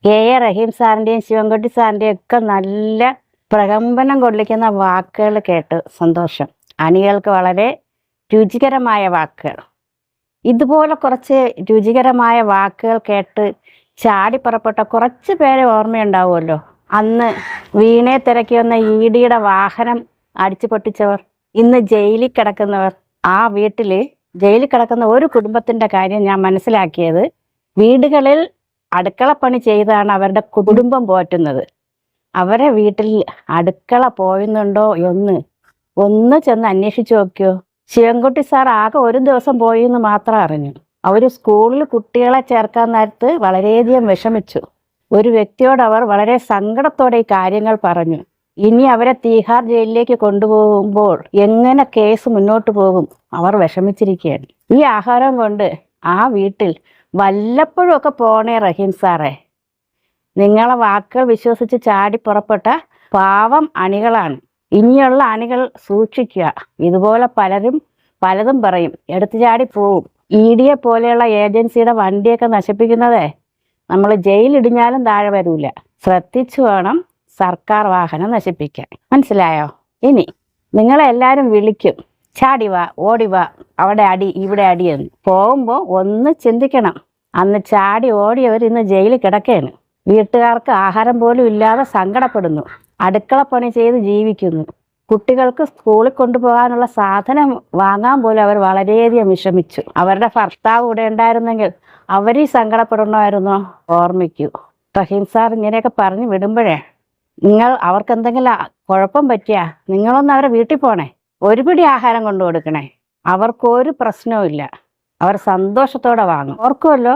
റഹീം സാറിൻ്റെയും ശിവൻകുട്ടി സാറിൻ്റെയും ഒക്കെ നല്ല പ്രകമ്പനം കൊള്ളിക്കുന്ന വാക്കുകൾ കേട്ട് സന്തോഷം. അണികൾക്ക് വളരെ രുചികരമായ വാക്കുകൾ. ഇതുപോലെ കുറച്ച് രുചികരമായ വാക്കുകൾ കേട്ട് ചാടിപ്പുറപ്പെട്ട കുറച്ച് പേരെ ഓർമ്മയുണ്ടാവുമല്ലോ. അന്ന് വീണയെ തിരക്കി വന്ന EDയുടെ വാഹനം അടിച്ചു പൊട്ടിച്ചവർ, ഇന്ന് ജയിലിൽ കിടക്കുന്നവർ. ആ വീട്ടിൽ ജയിലിൽ കിടക്കുന്ന ഒരു കുടുംബത്തിൻ്റെ കാര്യം ഞാൻ മനസ്സിലാക്കിയത്, വീടുകളിൽ അടുക്കളപ്പണി ചെയ്താണ് അവരുടെ കുടുംബം പോറ്റുന്നത്. അവരെ വീട്ടിൽ അടുക്കള പോയുന്നുണ്ടോ ഒന്ന് ചെന്ന് അന്വേഷിച്ചു നോക്കിയോ. ശിവൻകുട്ടി സാർ ആകെ ഒരു ദിവസം പോയി എന്ന് മാത്രം അറിഞ്ഞു. അവർ സ്കൂളിൽ കുട്ടികളെ ചേർക്കാൻ നേരത്ത് വളരെയധികം വിഷമിച്ചു. ഒരു വ്യക്തിയോട് അവർ വളരെ സങ്കടത്തോടെ ഈ കാര്യങ്ങൾ പറഞ്ഞു. ഇനി അവരെ തീഹാർ ജയിലിലേക്ക് കൊണ്ടുപോകുമ്പോൾ എങ്ങനെ കേസ് മുന്നോട്ട് പോകും, അവർ വിഷമിച്ചിരിക്കുകയാണ്. ഈ ആഹാരം കൊണ്ട് ആ വീട്ടിൽ വല്ലപ്പോഴും ഒക്കെ പോണേ റഹീം സാറേ. നിങ്ങളെ വാക്കുകൾ വിശ്വസിച്ച് ചാടി പുറപ്പെട്ട പാവം അണികളാണ്. ഇനിയുള്ള അണികൾ സൂക്ഷിക്കുക. ഇതുപോലെ പലതും പറയും, എടുത്തു ചാടി പോവും. EDയെ പോലെയുള്ള ഏജൻസിയുടെ വണ്ടിയൊക്കെ നശിപ്പിക്കുന്നതേ നമ്മൾ ജയിലിടിഞ്ഞാലും താഴെ വരൂല. ശ്രദ്ധിച്ചു വേണം സർക്കാർ വാഹനം നശിപ്പിക്കാൻ. മനസ്സിലായോ? ഇനി നിങ്ങളെല്ലാവരും വിളിക്കും, ചാടിവാ ഓടിവാ, അവിടെ അടി ഇവിടെ അടിയെന്ന്. പോകുമ്പോൾ ഒന്ന് ചിന്തിക്കണം, അന്ന് ചാടി ഓടിയവർ ഇന്ന് ജയിലിൽ കിടക്കുകയാണ്. വീട്ടുകാർക്ക് ആഹാരം പോലും ഇല്ലാതെ സങ്കടപ്പെടുന്നു. അടുക്കളപ്പണി ചെയ്ത് ജീവിക്കുന്നു. കുട്ടികൾക്ക് സ്കൂളിൽ കൊണ്ടുപോകാനുള്ള സാധനം വാങ്ങാൻ പോലും അവർ വളരെയധികം വിഷമിച്ചു. അവരുടെ ഭർത്താവ് ഇവിടെ ഉണ്ടായിരുന്നെങ്കിൽ അവരീ സങ്കടപ്പെടണമായിരുന്നോ? ഓർമ്മിക്കൂ. റഹീം സാർ ഇങ്ങനെയൊക്കെ പറഞ്ഞു വിടുമ്പോഴേ അവർക്ക് എന്തെങ്കിലും കുഴപ്പം പറ്റിയാ നിങ്ങളൊന്ന് അവരെ വീട്ടിൽ പോണേ, ഒരു പിടി ആഹാരം കൊണ്ടു കൊടുക്കണേ. അവർക്കൊരു പ്രശ്നവും ഇല്ല, അവർ സന്തോഷത്തോടെ വാങ്ങും. ഓർക്കുമല്ലോ